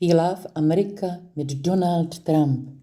Chvíla v Amerika mit Donald Trump.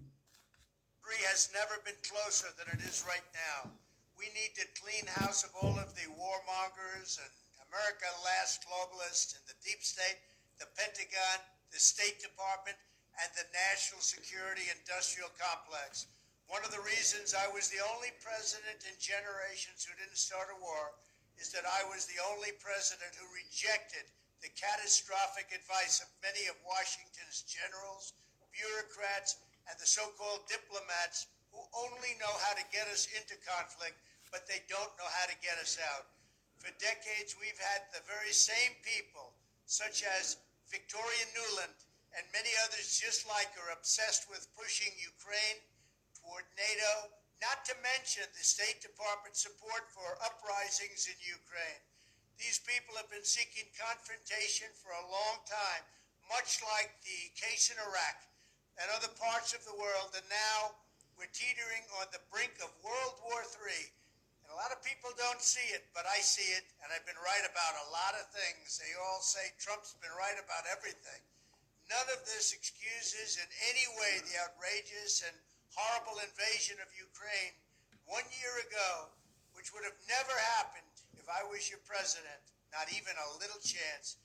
Has never been closer than it is right now. We need to clean house of all of the warmongers and America last globalists and the deep state, the Pentagon, the State Department, and the national security industrial complex. One of the reasons I was the only president in generations who didn't start a war is that I was the only president who rejected the catastrophic advice of many of Washington's generals, bureaucrats, and the so-called diplomats who only know how to get us into conflict, but they don't know how to get us out. For decades, we've had the very same people, such as Victoria Nuland and many others just like her, obsessed with pushing Ukraine toward NATO, not to mention the State Department support for uprisings in Ukraine. These people have been seeking confrontation for a long time, much like the case in Iraq and other parts of the world, and now we're teetering on the brink of World War III. And a lot of people don't see it, but I see it, and I've been right about a lot of things. They all say Trump's been right about everything. None of this excuses in any way the outrageous and horrible invasion of Ukraine 1 year ago, which would have never happened if I was your president, not even a little chance.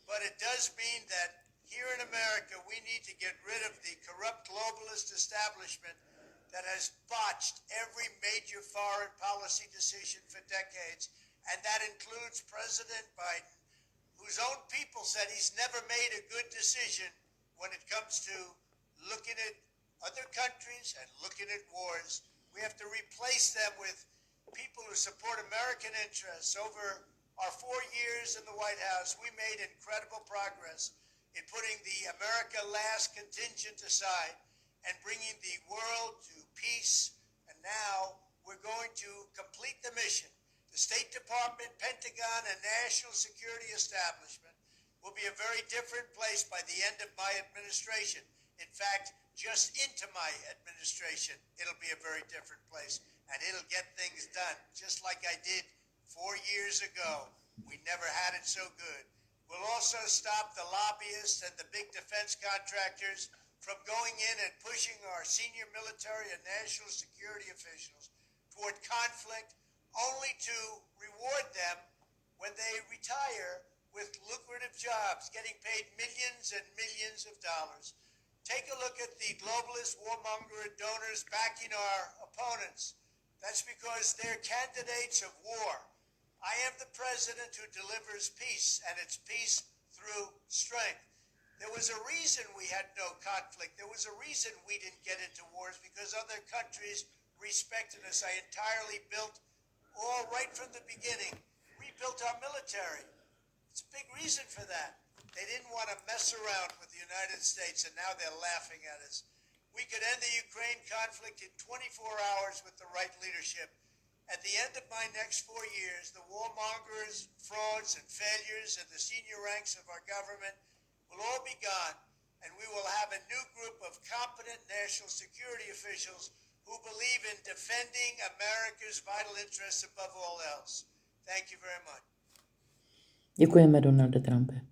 But it does mean that here in America, we need to get rid of the corrupt globalist establishment that has botched every major foreign policy decision for decades, and that includes President Biden, whose own people said he's never made a good decision when it comes to looking at other countries and looking at wars. We have to replace them with people who support American interests. Over our 4 years in the White House, we made incredible progress in putting the America Last contingent aside and bringing the world to peace. And now we're going to complete the mission. The State Department, Pentagon, and National Security Establishment will be a very different place by the end of my administration. In fact, just into my administration, it'll be a very different place, and it'll get things done, just like I did 4 years ago. We never had it so good. We'll also stop the lobbyists and the big defense contractors from going in and pushing our senior military and national security officials toward conflict, only to reward them when they retire with lucrative jobs, getting paid millions and millions of dollars. Take a look at the globalist warmonger donors backing our opponents. That's because they're candidates of war. I am the president who delivers peace, and it's peace through strength. There was a reason we had no conflict. There was a reason we didn't get into wars, because other countries respected us. I entirely built, all right from the beginning, rebuilt our military. It's a big reason for that. They didn't want to mess around with the United States, and now they're laughing at us. We could end the Ukraine conflict in 24 hours with the right leadership. At the end of my next 4 years, the warmongers, frauds, and failures in the senior ranks of our government will all be gone, and we will have a new group of competent national security officials who believe in defending America's vital interests above all else. Thank you very much. Děkujeme, Donalde Trumpe.